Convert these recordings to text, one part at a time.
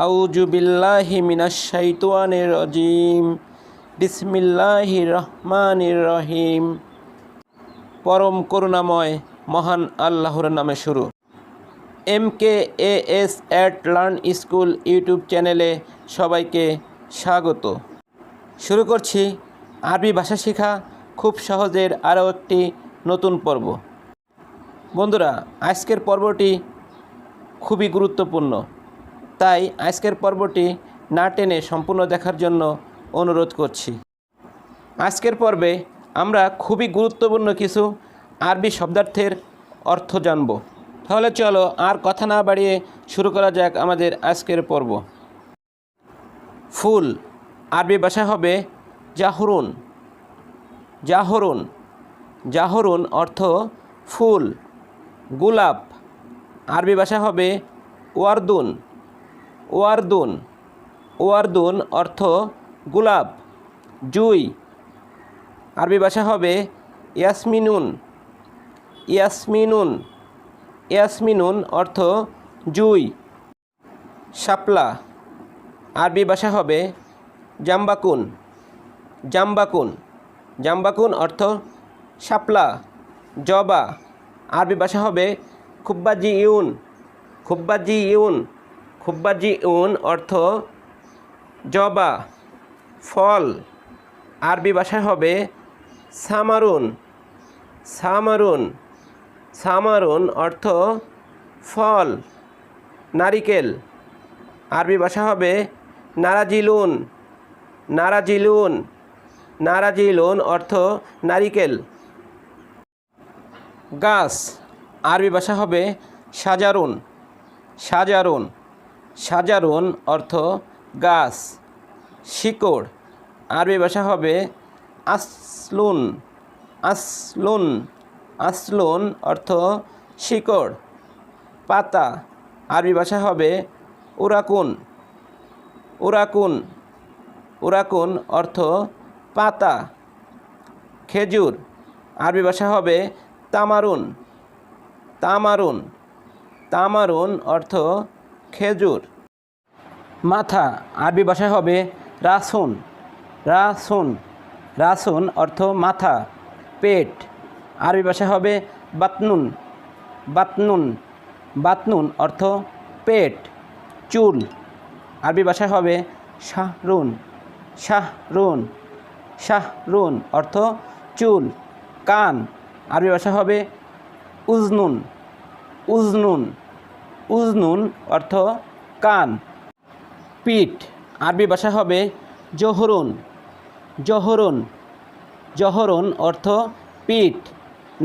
আউযু বিল্লাহি মিনাশ শাইতানির রাজিম। বিসমিল্লাহির রহমানির রহিম। পরম করুণাময় মহান আল্লাহর নামে শুরু। MKAS at learn school YouTube চ্যানেলে সবাইকে স্বাগত। শুরু করছি আরবি ভাষা শেখা খুব সহজের আরও একটি নতুন পর্ব। বন্ধুরা, আজকের পর্বটি খুবই গুরুত্বপূর্ণ, তাই আজকের পর্বটি না টেনে সম্পূর্ণ দেখার জন্য অনুরোধ করছি। আজকের পর্বে আমরা খুবই গুরুত্বপূর্ণ কিছু আরবি শব্দার্থের অর্থ জানব। তাহলে চলো আর কথা না বাড়িয়ে শুরু করা যাক আমাদের আজকের পর্ব। ফুল আরবি ভাষা হবে জাহরুন। জাহরুন জাহরুন অর্থ ফুল। গোলাপ আরবি ভাষা হবে ওয়ারদুন। ওয়ারদুন ওয়ারদুন অর্থ গোলাপ। জুই আরবি ভাষা হবে ইয়াসমিনুন। ইয়াসমিনুন ইয়াসমিনুন অর্থ জুই। শাপলা আরবি ভাষা হবে জাম্বাকুন। জাম্বাকুন জাম্বাকুন অর্থ শাপলা। জবা আরবি ভাষা হবে খুব্বাজিউন। খুব্বাজিউন খুব্বাজিউন অর্থ জবা। ফল আরবি ভাষা হবে সামারুন। সামারুন সামারুন অর্থ ফল। নারিকেল আরবি ভাষা হবে নারাজিলুন। নারাজিলুন নারাজিলুন অর্থ নারিকেল। গাছ আরবি ভাষা হবে সাজারুন। সাজারুন সাজারুন অর্থ গাছ। শিকড় আরবি ভাষা হবে আসলুন। আসলুন আসলুন অর্থ শিকড়। পাতা আরবি ভাষা হবে উরাকুন। উরাকুন উরাকুন অর্থ পাতা। খেজুর আরবি ভাষা হবে তামারুন। তামারুন তামারুন অর্থ খেজুর। মাথা আরবি ভাষা হবে রাসুন। রাসুন রাসুন অর্থ মাথা। পেট আরবি ভাষা হবে বাতনুন। বাতনুন বাতনুন অর্থ পেট। চুল আরবি ভাষা হবে শাহরুন। শাহরুন শাহরুন অর্থ চুল। কান আরবি ভাষা হবে উজনুন। উজনুন উজনুন অর্থ কান। পিঠ আরবি ভাষা হবে জহরুন। জহরুন জহরুন অর্থ পিঠ।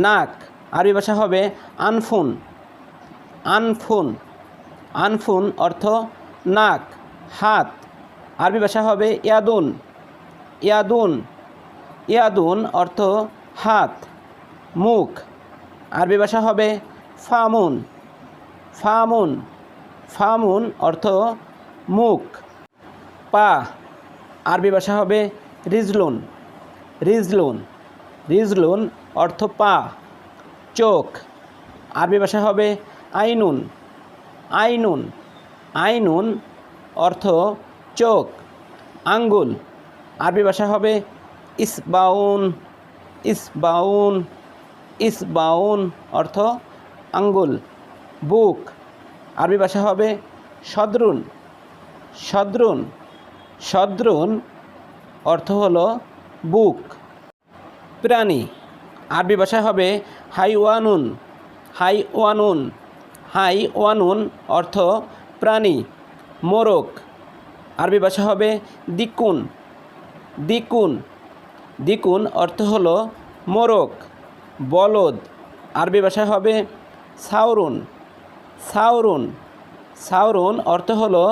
নাক আরবি ভাষা হবে আনফুন। আনফুন আনফুন অর্থ নাক। হাত আরবি ভাষা হবে ইয়াদুন। ইয়াদুন ইয়াদুন অর্থ হাত। মুখ আরবি ভাষা হবে ফামুন। ফামুন ফামুন অর্থ মুখ। পা আরবি ভাষা হবে রিজলুন। রিজলুন রিজলুন অর্থ পা। চোখ আরবি ভাষা হবে আইনুন। আইনুন আইনুন অর্থ চোখ। আঙ্গুল আরবি ভাষা হবে ইসবাউন। ইসবাউন ইসবাউন অর্থ আঙ্গুল। বুক আরবি ভাষা হবে সদরুন। সদরুন সদরুন অর্থ হলো বুক। প্রাণী আরবি ভাষা হবে হাইওয়ানুন। হাইওয়ানুন হাইওয়ানুন অর্থ প্রাণী। মোরগ আরবি ভাষা হবে দিকুন। দিকুন দিকুন অর্থ হলো মোরগ। বলদ আরবি ভাষা হবে সাউরুন। সাউরুন সাউরুন অর্থ হলো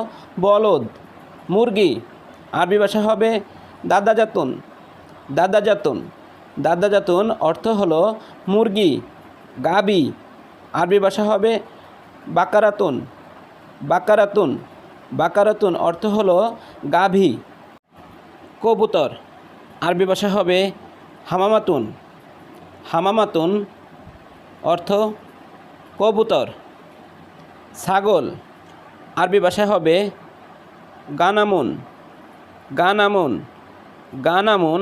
বলদ। মুরগি আরবি ভাষা হবে দাদাজাতুন। দাদাজাতুন দাদাজাতুন অর্থ হলো মুরগি। গাবি আরবি ভাষা হবে বাকারাতুন। বাকারাতুন বাকারাতুন অর্থ হলো গাভী। কবুতর আরবি ভাষা হবে হামামাতুন। হামামাতুন অর্থ কবুতর। ছাগল আরবি ভাষা হবে গানামুন, গানামুন, গানামুন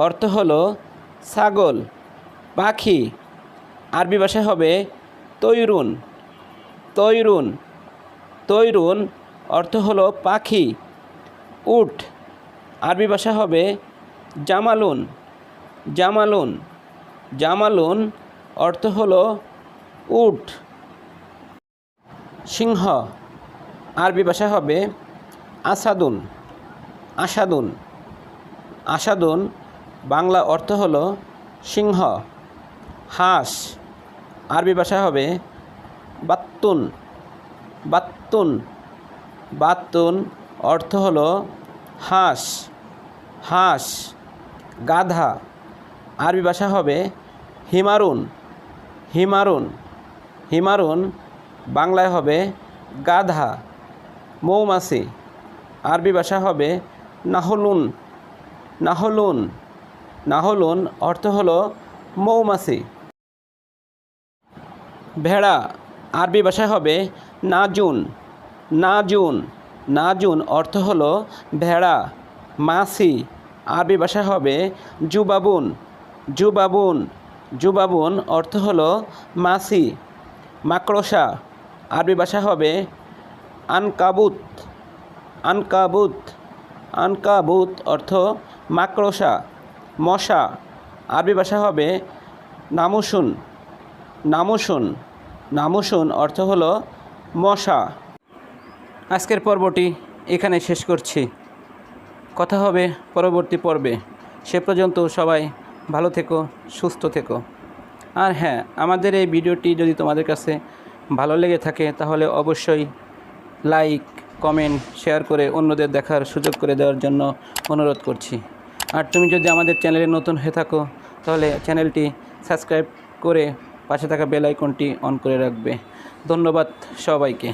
অর্থ হলো ছাগল, পাখি। আরবি ভাষায় হবে তৈরুন, তৈরুন, তৈরুন অর্থ হলো পাখি। উট, আরবি ভাষা হবে জামালুন, জামালুন, জামালুন অর্থ হলো উট। সিংহ, আরবি ভাষা হবে আসাদুন, আসাদুন, আসাদুন বাংলা অর্থ হলো সিংহ। হাঁস, আরবি ভাষা হবে বাত্তুন, বাত্তুন, বাত্তুন অর্থ হলো হাঁস, হাঁস। গাধা, আরবি ভাষা হবে হিমারুন, হিমারুন, হিমারুন বাংলায় হবে গাধা। মৌমাছি, আরবি ভাষা হবে নাহলুন, নাহলুন, নাহলুন অর্থ হলো মৌমাছি। ভেড়া, আরবি ভাষায় হবে নাজুন, নাজুন, নাজুন অর্থ হলো ভেড়া। মাছি, আরবি ভাষায় হবে জুবাবুন, জুবাবুন, জুবাবুন অর্থ হলো মাছি। মাকড়সা, আরবি ভাষা হবে আনকাবুত, আনকাবুত, আনকাবুত অর্থ মাকড়সা। মশা, আরবি ভাষা হবে নামুসুন, নামুসুন, নামুসুন অর্থ হলো মশা। আজকের পর্বটি এখানে শেষ করছি। কথা হবে পরবর্তী পর্বে। সে পর্যন্ত সবাই ভালো থেকো, সুস্থ থেকো। আর হ্যাঁ, আমাদের এই ভিডিওটি যদি তোমাদের কাছে ভালো লেগে থাকে তাহলে অবশ্যই লাইক, কমেন্ট, শেয়ার করে অন্যদের দেখার সুযোগ করে দেওয়ার জন্য অনুরোধ করছি। আর তুমি যদি আমাদের চ্যানেলে নতুন হয়ে থাকো তাহলে চ্যানেলটি সাবস্ক্রাইব করে পাশে থাকা বেল আইকনটি অন করে রাখবে। ধন্যবাদ সবাইকে।